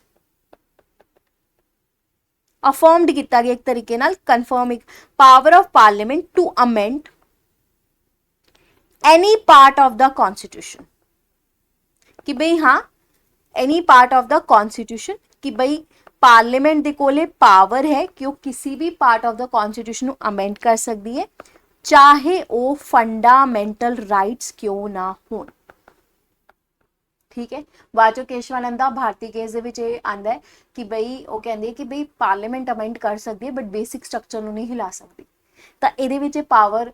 ਅਫਰਮਡ ਕੀਤਾ ਗਿਆ ਇੱਕ ਤਰੀਕੇ ਨਾਲ, ਕਨਫਰਮ, ਇੱਕ power of parliament to amend any part of the constitution, ਕਿ ਬਈ ਹਾਂ any part of the constitution, कि बई पार्लीमेंट दे कोले पावर है कि वो किसी भी part of the constitution amend कर सकती है, चाहे वो फंडामेंटल राइट्स क्यों ना हो। ठीक है, बाद केशवानंद दा भारती केस दे विच ये आंदा है कि बई वो कहंदे कि बई पार्लीमेंट अमेंड कर सकती है बट बेसिक स्ट्रक्चर नूं नहीं हिला सकती। ਤਾਂ ਇਹਦੇ ਵਿੱਚ ਪਾਵਰ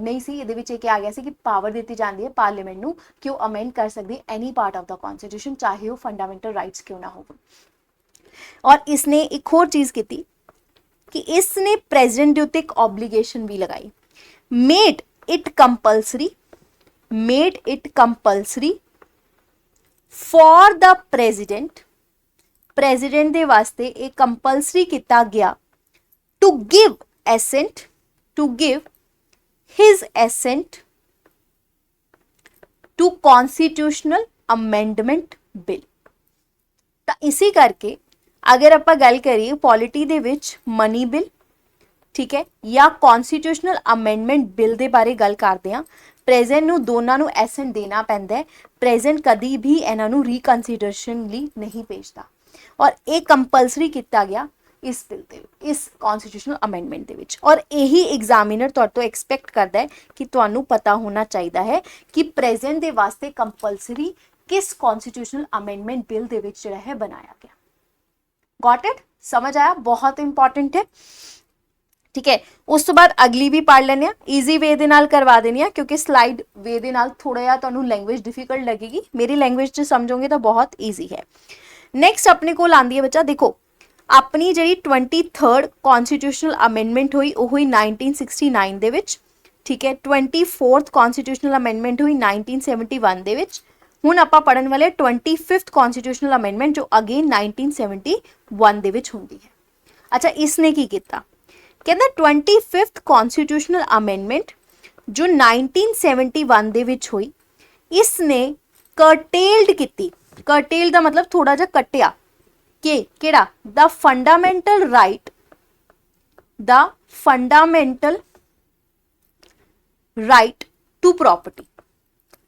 ਨਹੀਂ ਸੀ, ਇਹਦੇ ਵਿੱਚ ਇਹ ਕਿਹਾ ਗਿਆ ਸੀ ਕਿ ਪਾਵਰ ਦਿੱਤੀ ਜਾਂਦੀ ਹੈ ਪਾਰਲੀਮੈਂਟ ਨੂੰ ਕਿ ਉਹ ਅਮੈਂਡ ਕਰ ਸਕਦੀ ਐਨੀ ਪਾर्ट ऑफ द कॉन्स्टिट्यूशन, ਚਾਹੇ ਉਹ ਫੰਡਾਮੈਂਟਲ ਰਾਈਟਸ ਕਿਉਂ ਨਾ ਹੋਣ। ਔਰ ਇਸਨੇ ਇੱਕ ਹੋਰ ਚੀਜ਼ ਕੀਤੀ ਕਿ ਇਸਨੇ ਪ੍ਰੈਜ਼ੀਡੈਂਟ ਦੇ ਉੱਤੇ ਇੱਕ ਆਬਲੀਗੇਸ਼ਨ ਵੀ ਲਗਾਈ, made it compulsory for the president ਦੇ ਵਾਸਤੇ ਇਹ ਕੰਪਲਸਰੀ ਕੀਤਾ ਗਿਆ to give his assent to constitutional amendment bill। ਤਾਂ ਇਸੇ ਕਰਕੇ ਅਗਰ ਆਪਾਂ ਗੱਲ ਕਰੀਏ ਪੋਲਿਟੀ ਦੇ ਵਿੱਚ ਮਨੀ ਬਿੱਲ, ਠੀਕ ਹੈ, ਜਾਂ ਕਨਸਟੀਟਿਊਸ਼ਨਲ ਅਮੈਂਡਮੈਂਟ ਬਿੱਲ ਦੇ ਬਾਰੇ ਗੱਲ ਕਰਦੇ ਹਾਂ, ਪ੍ਰੈਜ਼ੈਂਟ ਨੂੰ ਦੋਨਾਂ ਨੂੰ ਐਸੈਂਟ ਦੇਣਾ ਪੈਂਦਾ ਹੈ। ਪ੍ਰੈਜ਼ੈਂਟ ਕਦੀ ਵੀ ਇਹਨਾਂ ਨੂੰ ਰੀਕਨਸੀਡਰੇਸ਼ਨ ਲਈ ਨਹੀਂ ਭੇਜਦਾ ਔਰ ਇਹ ਕੰਪਲਸਰੀ ਕੀਤਾ ਗਿਆ ਇਸ ਬਿੱਲ ਦੇ, ਇਸ ਕਨਸਟੀਟਿਊਸ਼ਨਲ ਅਮੈਂਡਮੈਂਟ ਦੇ ਵਿੱਚ। ਔਰ ਇਹੀ ਐਗਜ਼ਾਮੀਨਰ ਤੁਹਾਡੇ ਤੋਂ ਐਕਸਪੈਕਟ ਕਰਦਾ ਹੈ ਕਿ ਤੁਹਾਨੂੰ ਪਤਾ ਹੋਣਾ ਚਾਹੀਦਾ ਹੈ ਕਿ ਪ੍ਰੈਜ਼ੈਂਟ ਦੇ ਵਾਸਤੇ ਕੰਪਲਸਰੀ ਕਿਸ ਕਨਸਟੀਟਿਊਸ਼ਨਲ ਅਮੈਂਡਮੈਂਟ ਬਿੱਲ ਦੇ ਵਿੱਚ ਜਿਹੜਾ ਹੈ ਬਣਾਇਆ ਗਿਆ। ਗॉट इट, समझ आया, बहुत इंपॉर्टेंट है। ठीक है, उस तो बाद अगली भी पढ़ लेने, ईजी वे दे नाल करवा देनी है क्योंकि स्लाइड वे दे नाल थोड़ा जिहा तुहानू लैंग्वेज डिफिकल्ट लगेगी, मेरी लैंग्वेज च समझोगे तो बहुत ईजी है। नैक्सट अपने कोल आंदी है बच्चा, देखो अपनी जिहड़ी 23rd कॉन्स्टिट्यूशनल अमेंडमेंट हुई वो हुई 1969 दे विच, ठीक है। 24th कॉन्स्टिट्यूशनल अमेंडमेंट हुई 1971 दे विच। ਹੁਣ ਆਪਾਂ ਪੜਨ ਵਾਲੇ 25th ਕਨਸਟੀਟਿਊਸ਼ਨਲ ਅਮੈਂਡਮੈਂਟ ਜੋ ਅਗੇਨ 1971 ਦੇ ਵਿੱਚ ਹੁੰਦੀ ਹੈ। ਅੱਛਾ, ਇਸਨੇ ਕੀ ਕੀਤਾ, ਕਹਿੰਦਾ 25th ਕਨਸਟੀਟਿਊਸ਼ਨਲ ਅਮੈਂਡਮੈਂਟ ਜੋ 1971 ਦੇ ਵਿੱਚ ਹੋਈ, ਇਸਨੇ ਕਰਟੇਲਡ ਕੀਤੀ। ਕਰਟੇਲ ਦਾ ਮਤਲਬ ਥੋੜਾ ਜਿਹਾ ਕੱਟਿਆ ਕਿ ਕਿਹੜਾ, ਦਾ ਫੰਡਾਮੈਂਟਲ ਰਾਈਟ ਟੂ ਪ੍ਰੋਪਰਟੀ।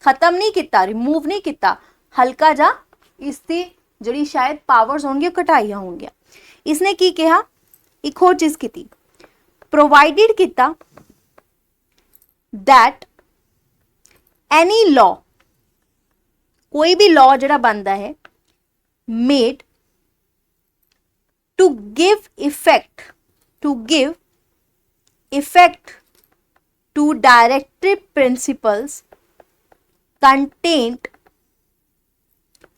खत्म नहीं किया, रिमूव नहीं किया, हल्का जा इसकी जी शायद पावर्स होंगे घटाइया होंगे। इसने की कहा, एक होर चीज की प्रोवाइडेड किया दैट एनी लॉ, कोई भी लॉ जिहड़ा बनता है made to give effect to directive principles content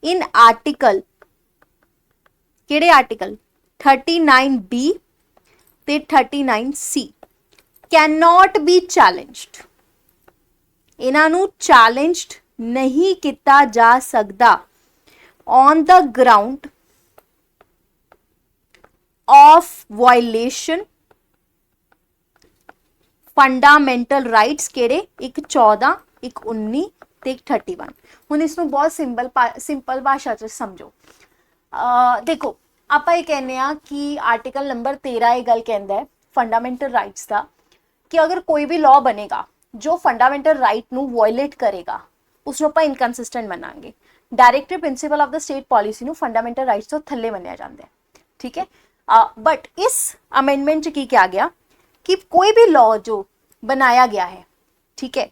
in article, किहड़े आर्टिकल 39B ते 39C can not be challenged. इन्हां नूं चैलेंज्ड नहीं किया जा सकता on the ground of violation fundamental rights, किहड़े, एक 14, एक 19 ਤੇ 31। ਹੁਣ ਇਸ ਨੂੰ ਬਹੁਤ ਸਿੰਪਲ ਭਾਸ਼ਾ ਚ ਸਮਝੋ। ਦੇਖੋ ਆਪਾਂ ਇਹ ਕਹਿੰਦੇ ਆ ਕਿ ਆਰਟੀਕਲ ਨੰਬਰ 13 ਇਹ ਗੱਲ ਕਹਿੰਦਾ ਹੈ ਫੰਡਾਮੈਂਟਲ ਰਾਈਟਸ ਦਾ ਕਿ ਅਗਰ ਕੋਈ ਵੀ ਲਾਅ ਬਣੇਗਾ ਜੋ ਫੰਡਾਮੈਂਟਲ ਰਾਈਟ ਨੂੰ ਵਾਇਲੇਟ ਕਰੇਗਾ ਉਸ ਨੂੰ ਆਪਾਂ ਇਨਕਨਸਿਸਟੈਂਟ ਮੰਨਾਂਗੇ। Directive principle of the state policy ਨੂੰ ਫੰਡਾਮੈਂਟਲ ਰਾਈਟਸ ਤੋਂ ਥੱਲੇ ਮੰਨਿਆ ਜਾਂਦਾ ਹੈ, ਠੀਕ ਹੈ। बट इस अमेंडमेंट च की किया गया कि कोई भी लॉ जो बनाया गया है, ठीक है,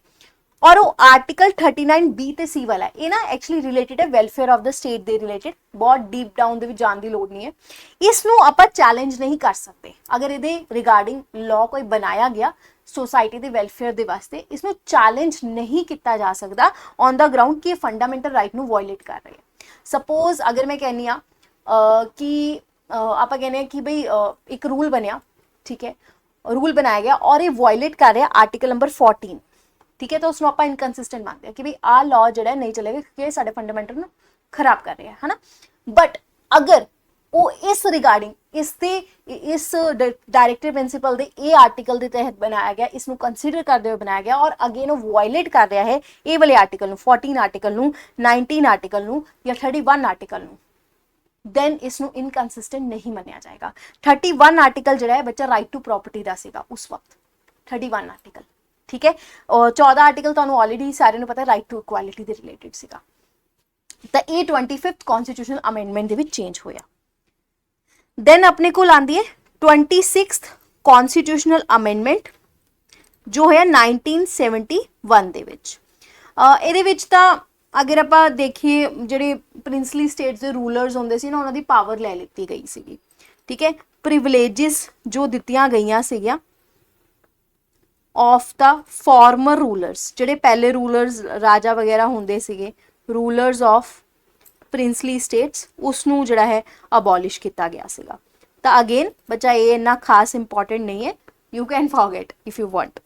और वो आर्टिकल 39B ते C वाला है, ये ना एक्चुअली रिलेटेड है welfare of the state they related, बहुत डीप डाउन दे विच जाण दी लोड़ नहीं है। इसनूं आपां चैलेंज नहीं कर सकते अगर इहदे रिगार्डिंग लॉ कोई बनाया गया सोसाइटी दे वेलफेयर दे वास्ते, इसनूं चैलेंज नहीं किया जा सकता ऑन द ग्राउंड कि फंडामेंटल राइट नूं वायलेट कर रहे हैं। सपोज अगर मैं कहनी हाँ कि आप कहने कि भाई एक रूल बनया, ठीक है, रूल बनाया गया और ये वायलेट कर रहा है आर्टिकल नंबर 14, ठीक है, तो उसमें आप इनकंसिस्टेंट मानते हैं कि भाई आ लॉ जो नहीं चलेगा क्योंकि साढ़े फंडामेंटल खराब कर रहे हैं, है ना। बट अगर ਉਹ ਇਸ ਰਿਗਾਰਡਿੰਗ ਇਸ ਡਾਇਰੈਕਟਿਵ ਪ੍ਰਿੰਸੀਪਲ ਦੇ ਇਹ ਆਰਟੀਕਲ ਦੇ ਤਹਿਤ ਬਣਾਇਆ ਗਿਆ, ਇਸ ਨੂੰ ਕੰਸੀਡਰ ਕਰਦੇ ਹੋਏ ਬਣਾਇਆ ਗਿਆ, ਔਰ ਅਗੇਨ ਉਹ ਵਾਇਲੇਟ ਕਰ ਰਿਹਾ ਹੈ ਇਹ ਵਾਲੇ ਆਰਟੀਕਲ ਨੂੰ, 14 ਆਰਟੀਕਲ ਨੂੰ, 19 ਆਰਟੀਕਲ ਨੂੰ ਜਾਂ 31 ਆਰਟੀਕਲ ਨੂੰ, ਦੈਨ ਇਸ ਨੂੰ ਇਨਕਨਸਿਸਟੈਂਟ ਨਹੀਂ ਮੰਨਿਆ ਜਾਏਗਾ। 31 ਆਰਟੀਕਲ ਜਿਹੜਾ ਹੈ ਬੱਚਾ ਰਾਈਟ ਟੂ ਪ੍ਰੋਪਰਟੀ ਦਾ ਸੀਗਾ ਉਸ ਵਕਤ, 31 ਆਰਟੀਕਲ, ਠੀਕ ਹੈ। ਔਰ 14 ਆਰਟੀਕਲ ਤੁਹਾਨੂੰ ਆਲਰੇਡੀ ਸਾਰਿਆਂ ਨੂੰ ਪਤਾ ਰਾਈਟ ਟੂ ਇਕੁਐਲਿਟੀ ਦੇ ਰਿਲੇਟਡ ਸੀਗਾ। ਤਾਂ ਇਹ 25th ਕਨਸਟੀਟਿਊਸ਼ਨਲ ਅਮੈਂਡਮੈਂਟ ਦੇ ਵਿੱਚ ਚੇਂਜ ਹੋਇਆ। ਦੈਨ ਆਪਣੇ ਕੋਲ ਆਂਦੀ ਹੈ 26th ਕਨਸਟੀਟਿਊਸ਼ਨਲ ਅਮੈਂਡਮੈਂਟ ਜੋ ਹੋਇਆ 1971 ਦੇ ਵਿੱਚ। ਇਹਦੇ ਵਿੱਚ ਤਾਂ ਅਗਰ ਆਪਾਂ ਦੇਖੀਏ ਜਿਹੜੇ ਪ੍ਰਿੰਸਲੀ ਸਟੇਟਸ ਦੇ ਰੂਲਰਸ ਹੁੰਦੇ ਸੀ ਨਾ, ਉਹਨਾਂ ਦੀ ਪਾਵਰ ਲੈ ਲਿੱਤੀ ਗਈ ਸੀਗੀ, ਠੀਕ ਹੈ। ਪ੍ਰਿਵਿਲੇजेस ਜੋ ਦਿੱਤੀਆਂ ਗਈਆਂ ਸੀਗੀਆਂ ਆਫ ਦਾ ਫਾਰਮਰ ਰੂਲਰਸ, ਜਿਹੜੇ ਪਹਿਲੇ ਰੂਲਰਸ ਰਾਜਾ ਵਗੈਰਾ ਹੁੰਦੇ ਸੀਗੇ, ਰੂਲਰਸ ਆਫ ਪ੍ਰਿੰਸਲੀ ਸਟੇਟਸ, ਉਸ ਨੂੰ ਜਿਹੜਾ ਹੈ ਅਬੋਲਿਸ਼ ਕੀਤਾ ਗਿਆ ਸੀਗਾ। ਤਾਂ ਅਗੇਨ ਬੱਚਾ ਇਹ ਇੰਨਾ ਖਾਸ ਇੰਪੋਰਟੈਂਟ ਨਹੀਂ ਹੈ, you can forget if you want.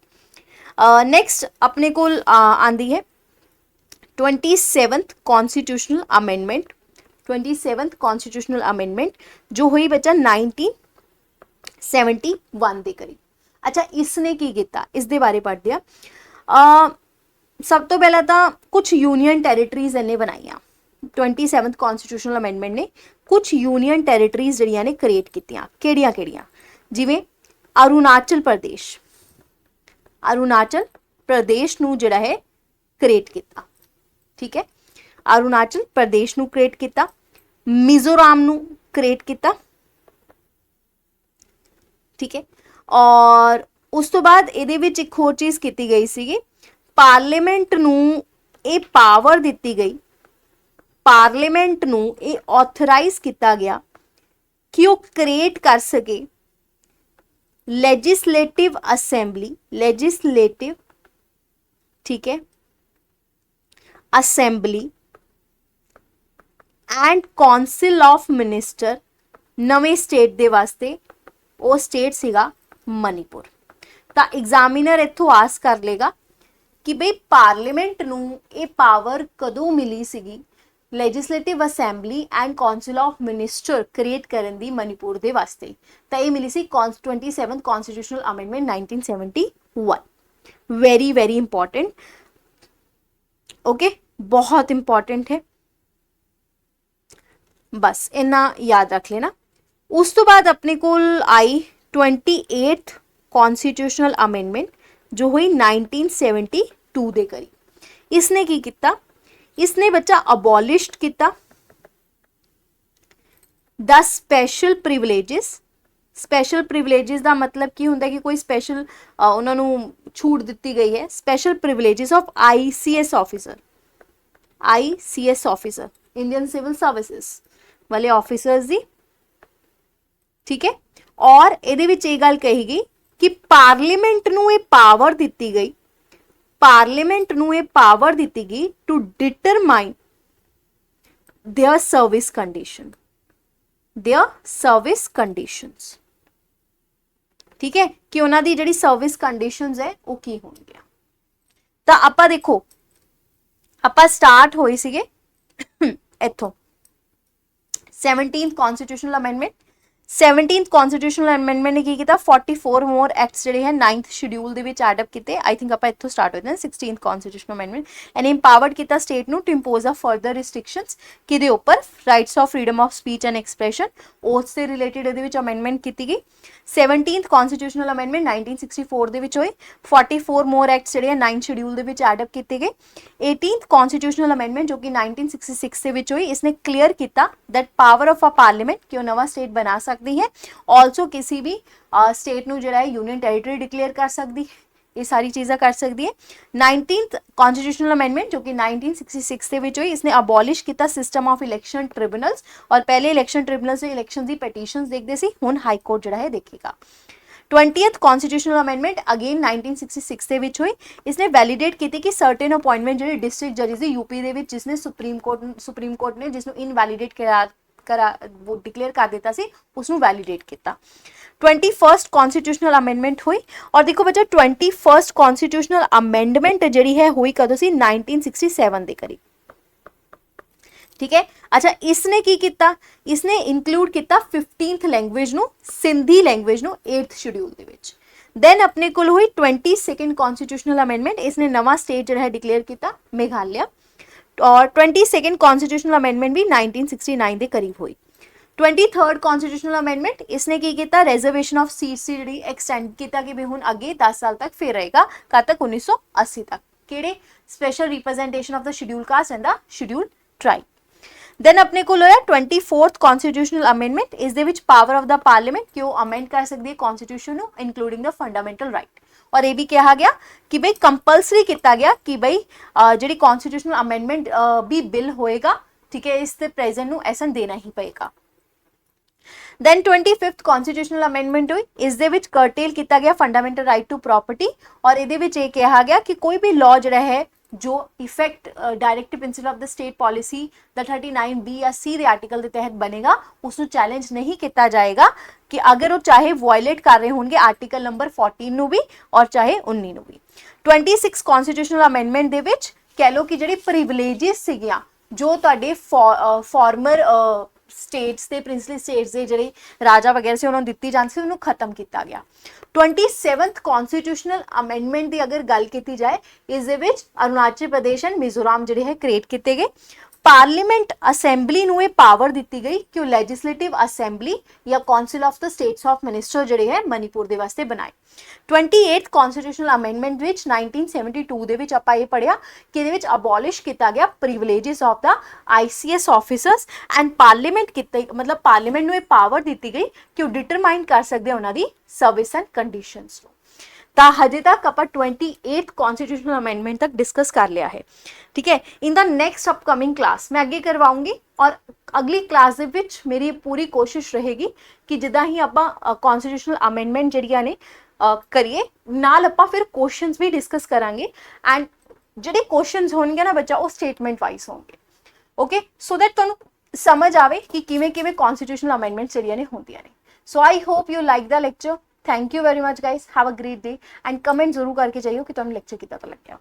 Next ਆਪਣੇ ਕੋਲ ਆਂਦੀ ਹੈ 27th constitutional amendment. 27th constitutional amendment जो हुई बच्चा 1971 ਦੇ ਕਰੀਬ। अच्छा इसने की ਕੀਤਾ, ਇਸ ਦੇ ਬਾਰੇ ਪੜ੍ਹਦੇ ਆ। ਸਭ ਤੋਂ ਪਹਿਲਾਂ ਤਾਂ ਕੁਝ ਯੂਨੀਅਨ ਟੈਰੀਟਰੀਜ਼ ਇਹਨੇ ਬਣਾਈਆਂ। 27th ਕਨਸਟੀਟਿਊਸ਼ਨਲ ਅਮੈਂਡਮੈਂਟ ਨੇ ਕੁਝ ਯੂਨੀਅਨ ਟੈਰੀਟਰੀਜ਼ ਜਿਹੜੀਆਂ ਨੇ ਕ੍ਰੀਏਟ ਕੀਤੀਆਂ। ਕਿਹੜੀਆਂ ਕਿਹੜੀਆਂ? ਜਿਵੇਂ ਅਰੁਣਾਚਲ ਪ੍ਰਦੇਸ਼, ਅਰੁਣਾਚਲ ਪ੍ਰਦੇਸ਼ ਨੂੰ ਜਿਹੜਾ ਹੈ ਕ੍ਰੀਏਟ ਕੀਤਾ, ਠੀਕ ਹੈ। ਅਰੁਣਾਚਲ ਪ੍ਰਦੇਸ਼ ਨੂੰ ਕ੍ਰੀਏਟ ਕੀਤਾ, ਮਿਜ਼ੋਰਮ ਨੂੰ ਕ੍ਰੀਏਟ ਕੀਤਾ, ਠੀਕ ਹੈ। ਔਰ ਉਸ ਤੋਂ ਬਾਅਦ ਇਹਦੇ ਵਿੱਚ ਇੱਕ ਹੋਰ ਚੀਜ਼ ਕੀਤੀ ਗਈ ਸੀਗੀ, ਪਾਰਲੀਮੈਂਟ ਨੂੰ ਇਹ ਪਾਵਰ ਦਿੱਤੀ ਗਈ, ਪਾਰਲੀਮੈਂਟ ਨੂੰ ਇਹ ਆਥੋਰਾਈਜ਼ ਕੀਤਾ ਗਿਆ ਕਿ ਉਹ ਕ੍ਰੀਏਟ ਕਰ ਸਕੇ ਲੈਜਿਸਲੇਟਿਵ ਅਸੈਂਬਲੀ, ਲੈਜਿਸਲੇਟਿਵ, ਠੀਕ ਹੈ, assembly and council of minister ਨਵੇਂ ਸਟੇਟ ਦੇ ਵਾਸਤੇ। ਉਹ ਸਟੇਟ ਸੀਗਾ ਮਨੀਪੁਰ। ਤਾਂ ਐਗਜ਼ਾਮੀਨਰ ਇੱਥੋਂ ਆਸ ਕਰ ਲੇਗਾ ਕਿ ਬਈ ਪਾਰਲੀਮੈਂਟ ਨੂੰ ਇਹ ਪਾਵਰ ਕਦੋਂ ਮਿਲੀ ਸੀਗੀ legislative assembly and council of minister create ਕਰਨ ਦੀ ਮਨੀਪੁਰ ਦੇ ਵਾਸਤੇ। ਤਾਂ ਇਹ ਮਿਲੀ ਸੀ 27th constitutional amendment 1971। Very very important, okay, बहुत इंपॉर्टेंट है, बस इन्ना याद रख लेना। उस तो बाद अपने कोल आई 28th कॉन्स्टिट्यूशनल अमेंडमेंट जो हुई 1972 दे करी। इसने की किता, इसने बच्चा अबॉलिश्ड किता the special privileges. Special privileges का मतलब की हुंदा कि कोई स्पैशल उन्होंने छूट दी गई है। Special privileges of ICS officer, ICS officer, Indian civil services वाले ऑफिसर्स दी, ठीक है। और ਇਹਦੇ ਵਿੱਚ ਇਹ ਗੱਲ ਕਹੀ ਗਈ ਕਿ ਪਾਰਲੀਮੈਂਟ ਨੂੰ ਇਹ ਪਾਵਰ ਦਿੱਤੀ ਗਈ, ਪਾਰਲੀਮੈਂਟ ਨੂੰ ਇਹ ਪਾਵਰ ਦਿੱਤੀ ਗਈ to determine their service condition, their service conditions, ठीक है, कि ਉਹਨਾਂ ਦੀ ਜਿਹੜੀ ਸਰਵਿਸ ਕੰਡੀਸ਼ਨਸ ਹੈ ਉਹ ਕੀ ਹੋਣਗੀਆਂ। ਤਾਂ ਆਪਾਂ ਦੇਖੋ ਆਪਾਂ ਸਟਾਰਟ ਹੋਈ ਸੀਗੇ ਇੱਥੋਂ 17th constitutional amendment. 17th constitutional amendment ਨੇ ਕੀ ਕੀਤਾ, 44 ਮੋਰ ਐਕਟਸ ਜਿਹੜੇ ਹੈ 9th ਸ਼ਡਿਊਲ ਦੇ ਵਿੱਚ ਐਡ ਅਪ ਕੀਤੇ। ਆਈ ਥਿੰਕ ਆਪਾਂ ਇੱਥੋਂ ਸਟਾਰਟ ਹੋਏ ਨੇ 16th constitutional amendment. And empowered ਕੀਤਾ ਸਟੇਟ ਨੂੰ to impose a further restrictions ਕਿਹਦੇ ਉੱਪਰ, rights of freedom of speech and expression, ਉਸ ਦੇ ਰਿਲੇਟਡ ਇਹਦੇ ਵਿੱਚ ਅਮੈਂਡਮੈਂਟ ਕੀਤੀ ਗਈ। 17th ਕਨਸਟੀਟਿਊਸ਼ਨਲ ਅਮੈਂਡਮੈਂਟ 1964 ਦੇ ਵਿੱਚ ਹੋਈ। 44 ਮੋਰ ਐਕਟਸ ਜਿਹੜੇ 9th ਸ਼ਡਿਊਲ ਦੇ ਵਿੱਚ ਐਡ ਅਪ ਕੀਤੇ ਗਏ। 18th ਕਨਸਟੀਟਿਊਸ਼ਨਲ ਅਮੈਂਡਮੈਂਟ ਜੋ ਕਿ 1966 ਦੇ ਵਿੱਚ ਹੋਈ, ਇਸਨੇ ਕਲੀਅਰ ਕੀਤਾ that power of a parliament ਕਿ ਉਹ ਨਵਾਂ ਸਟੇਟ ਬਣਾ ਸਕਦੀ ਹੈ, ਆਲਸੋ ਕਿਸੇ ਵੀ ਸਟੇਟ ਨੂੰ ਜਿਹੜਾ ਹੈ ਯੂਨੀਅਨ ਟੈਰੀਟਰੀ ਡਿਕਲੇਅਰ ਕਰ ਸਕਦੀ, ਇਹ ਸਾਰੀ ਚੀਜ਼ਾਂ ਕਰ ਸਕਦੀ ਹੈ। 19th ਕਨਸਟੀਟਿਊਸ਼ਨਲ ਅਮੈਂਡਮੈਂਟ ਜੋ ਕਿ 1966 ਦੇ ਵਿੱਚ ਹੋਈ, ਇਸਨੇ ਅਬੋਲਿਸ਼ ਕੀਤਾ ਸਿਸਟਮ ਆਫ ਇਲੈਕਸ਼ਨ ਟ੍ਰਿਬਿਊਨਲਸ। ਔਰ ਪਹਿਲੇ ਇਲੈਕਸ਼ਨ ਟ੍ਰਿਬਿਊਨਲਸ ਦੇ ਇਲੈਕਸ਼ਨ ਦੀ ਪਟੀਸ਼ਨਸ ਦੇਖਦੇ ਸੀ, ਹੁਣ ਹਾਈ ਕੋਰਟ ਜਿਹੜਾ ਹੈ ਦੇਖੇਗਾ। 20th ਕਨਸਟੀਟਿਊਸ਼ਨਲ ਅਮੈਂਡਮੈਂਟ ਅਗੇਨ 1966 ਦੇ ਵਿੱਚ ਹੋਈ, ਇਸਨੇ ਵੈਲੀਡੇਟ ਕੀਤੀ ਕਿ ਸਰਟਨ ਅਪਾਇੰਟਮੈਂਟ ਜਿਹੜੇ ਡਿਸਟ੍ਰਿਕਟ ਜਜਿਸ ਦੀ यूपी ਦੇ ਵਿੱਚ ਜਿਸਨੇ ਸੁਪਰੀਮ ਕੋਰਟ ਨੇ ਜਿਸ ਨੂੰ ਇਨਵੈਲੀਡੇਟ वो डिक्लेयर कर देता सी, उसनू वैलिडेट किया। 21st कॉन्स्टिट्यूशनल अमेंडमेंट हुई। और देखो बच्चा 21st कॉन्स्टिट्यूशनल अमेंडमेंट जिहड़ी है हुई कदों सी 1967 दे करीब। ठीक है। अच्छा इसने की किया, इसने इंक्लूड किया 15th लैंग्वेज ਨੂੰ ਸਿੰਧੀ लैंग्वेज ਨੂੰ 8th ਸ਼ਡਿਊਲ ਦੇ ਵਿੱਚ। देन अपने को हुई 22nd कॉन्स्टिट्यूशनल अमेंडमेंट, इसने नवा स्टेट जो है डिक्लेयर किया मेघालय, और 22nd कॉन्स्टिट्यूशनल अमेंडमेंट भी 1969 के करीब हुई। 23rd कॉन्स्टिट्यूशनल अमेंडमेंट इसने की किया, रिजर्वेशन ऑफ सीट्स की जी एक्सटेंड किया कि भी हुण अगे 10 साल तक फिर रहेगा, कद तक 1980 तक, किहड़े special representation of the schedule caste and the schedule tribe. Then अपने को होया 24th कॉन्स्टिट्यूशनल अमेंडमेंट, इस दे विच पावर ऑफ द पार्लीमेंट कि वो अमेंड कर सकती है कॉन्स्टिट्यूशन को इंक्लूडिंग द फंडामेंटल राइट, और ये भी कहा गया कि भाई कंपलसरी किया गया कि भाई जी कॉन्स्टिट्यूशनल अमेंडमेंट भी बिल होएगा, ठीक है, इस प्रेजेंट को एसन देना ही पेगा। देन 25th कॉन्स्टिट्यूशनल अमेंडमेंट हुई, इस दे विच कर्टेल किया गया फंडामेंटल राइट टू प्रॉपर्टी, और ये कहा गया कि कोई भी लॉ जो है जो effect directive principle of the state policy the 39B या C के आर्टिकल के तहत बनेगा, उसको चैलेंज नहीं किया जाएगा कि अगर वो चाहे वायलेट कर रहे होंगे आर्टिकल नंबर 14 ਨੂੰ भी और चाहे 19 ਨੂੰ भी। 26 कॉन्स्टिट्यूशनल अमेंडमेंट ਦੇ ਵਿੱਚ कह लो कि ਜਿਹੜੀ प्रिविलेजेस ਸੀਗੀਆਂ जो ਤੁਹਾਡੇ फॉर्मर स्टेट्स के प्रिंसली स्टेट्स के ਜਿਹੜੇ राजा वगैरह से उन्होंने ਦਿੱਤੀ ਜਾਂਦੀ ਸੀ, ਉਹਨੂੰ खत्म किया गया। 27th कॉन्स्टिट्यूशनल अमेंडमेंट की अगर गल की जाए, इस दे विच अरुणाचल प्रदेश एंड मिजोरम जिहड़े है क्रिएट किए गए। पार्लीमेंट असैंबली नूं ये पावर दी गई कि लैजिस्लेटिव असैंबली या council of the states of minister जिहड़े है मणिपुर दे वास्ते बनाए। 28th कॉन्स्टिट्यूशनल अमेंडमेंट विच 1972 दे विच आपां ये पढ़िया कि इहदे विच अबॉलिश किया गया privileges of the ICS officers and parliament मतलब पार्लीमेंट नूं ये पावर दी गई कि वो डिटरमाइन कर सकते उन्हां दी सर्विस एंड कंडीशनस। तो हजे तक आप 28th कॉन्स्टिट्यूशनल अमेंडमेंट तक डिस्कस कर लिया है, ठीक है। In the next upcoming class मैं आगे करवाऊंगी, और अगली क्लास दे विच मेरी पूरी कोशिश रहेगी कि जिदा ही आप कॉन्स्टिट्यूशनल अमेंडमेंट जड़ियां ने करिए, नाल आपां फिर क्वेश्चंस भी डिस्कस करांगे, एंड जिहड़े क्वेश्चंस होणगे ना बच्चा वो स्टेटमेंट वाइज होंगे, ओके, सो दैट तुहानूं समझ आवे कि किवें किवें कॉन्स्टिट्यूशनल अमेंडमेंट जड़ियां ने होंदियां ने। So I hope you like the lecture. Thank you very much guys, have a great day, and comment जरूर करके जाइयो कि तुहानूं लेक्चर कितना लग्या।